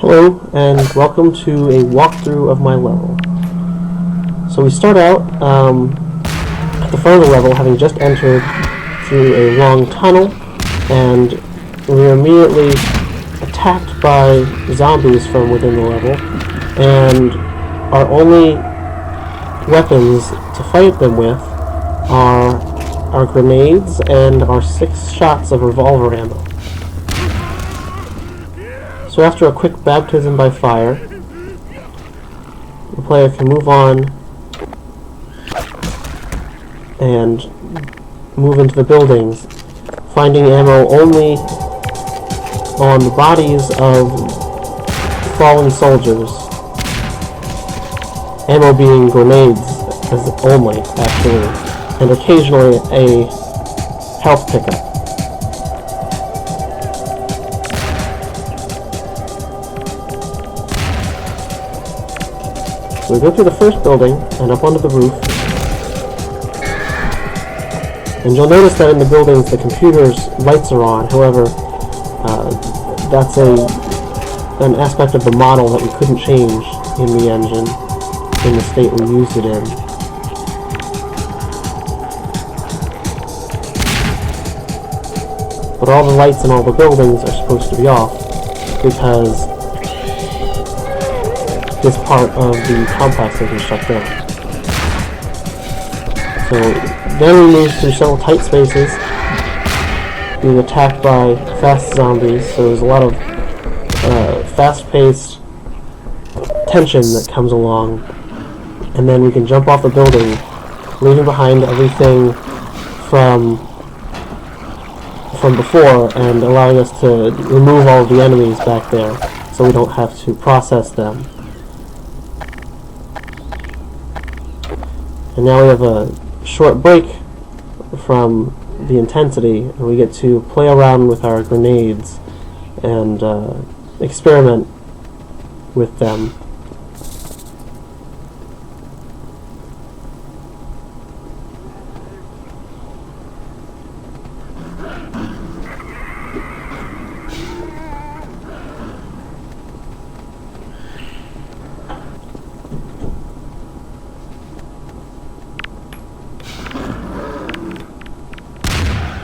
Hello, and welcome to a walkthrough of my level. So we start out at the front of the level, having just entered through a long tunnel, and we are immediately attacked by zombies from within the level, and our only weapons to fight them with are our grenades and our 6 shots of revolver ammo. So after a quick baptism by fire, the player can move on and move into the buildings, finding ammo only on the bodies of fallen soldiers. Ammo being grenades as only, actually, and occasionally a health pickup. So we go through the first building and up onto the roof, and you'll notice that in the buildings the computer's lights are on. However, that's an aspect of the model that we couldn't change in the engine in the state we used it in. But all the lights in all the buildings are supposed to be off because this part of the complex has been shut down. So then we move through several tight spaces, being attacked by fast zombies, so there's a lot of fast-paced tension that comes along, and then we can jump off the building, leaving behind everything from before and allowing us to remove all of the enemies back there so we don't have to process them. And now we have a short break from the intensity, and we get to play around with our grenades and experiment with them.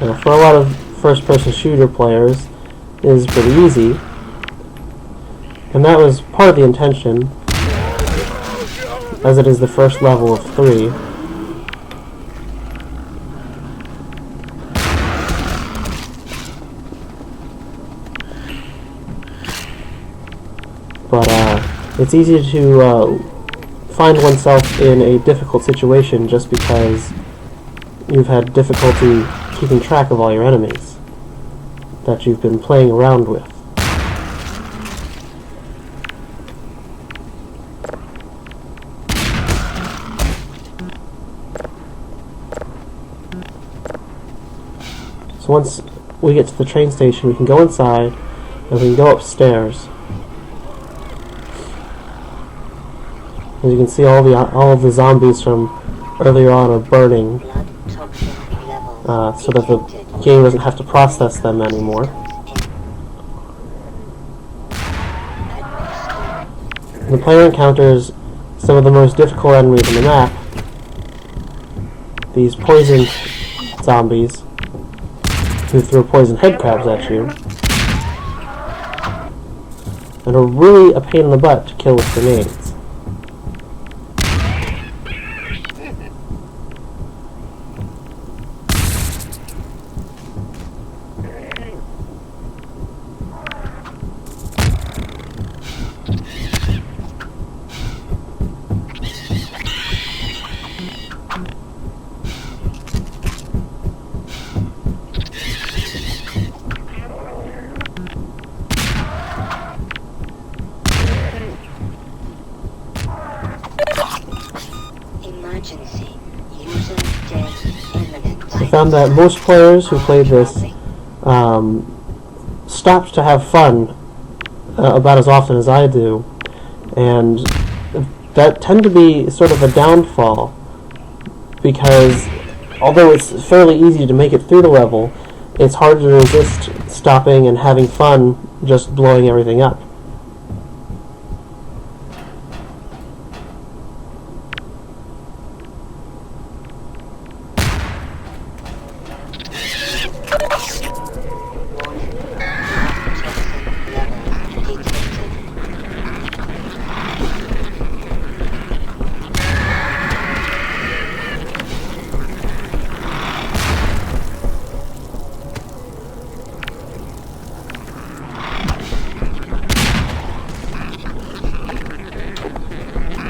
Now, for a lot of first-person shooter players, it is pretty easy, and that was part of the intention, as it is the first level of 3. But it's easy to find oneself in a difficult situation just because you've had difficulty keeping track of all your enemies that you've been playing around with. So once we get to the train station, we can go inside and we can go upstairs. As you can see, all of the zombies from earlier on are burning, so that the game doesn't have to process them anymore. The player encounters some of the most difficult enemies on the map, these poison zombies who throw poison head crabs at you, and are really a pain in the butt to kill with grenades. I found that most players who played this stopped to have fun about as often as I do, and that tend to be sort of a downfall because although it's fairly easy to make it through the level, it's hard to resist stopping and having fun just blowing everything up.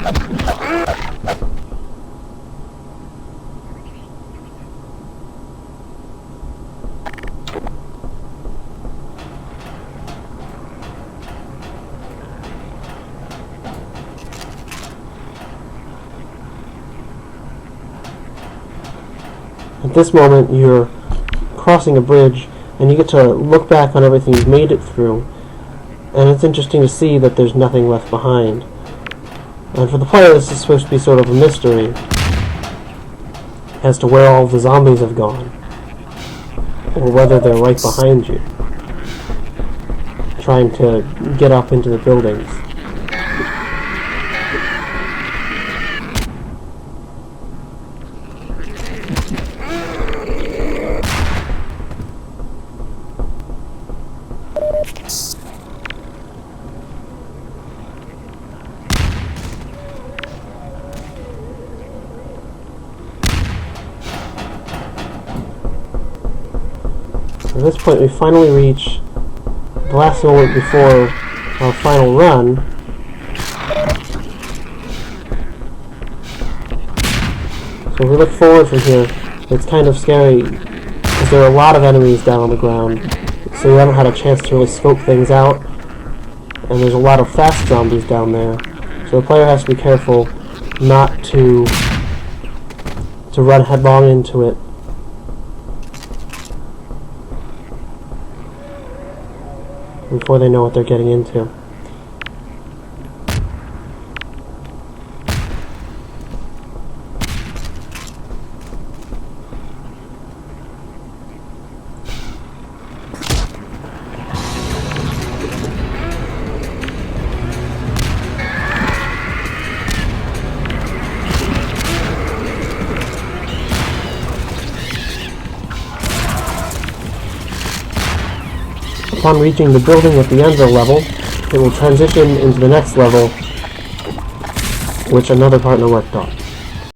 At this moment, you're crossing a bridge, and you get to look back on everything you've made it through, and it's interesting to see that there's nothing left behind. And for the player, this is supposed to be sort of a mystery as to where all the zombies have gone, or whether they're right behind you, trying to get up into the buildings. At this point, we finally reach the last moment before our final run. So if we look forward from here, it's kind of scary because there are a lot of enemies down on the ground, so we haven't had a chance to really scope things out, and there's a lot of fast zombies down there, so the player has to be careful not to run headlong into it. Before they know what they're getting into. Upon reaching the building at the end of the level, it will transition into the next level, which another partner worked on.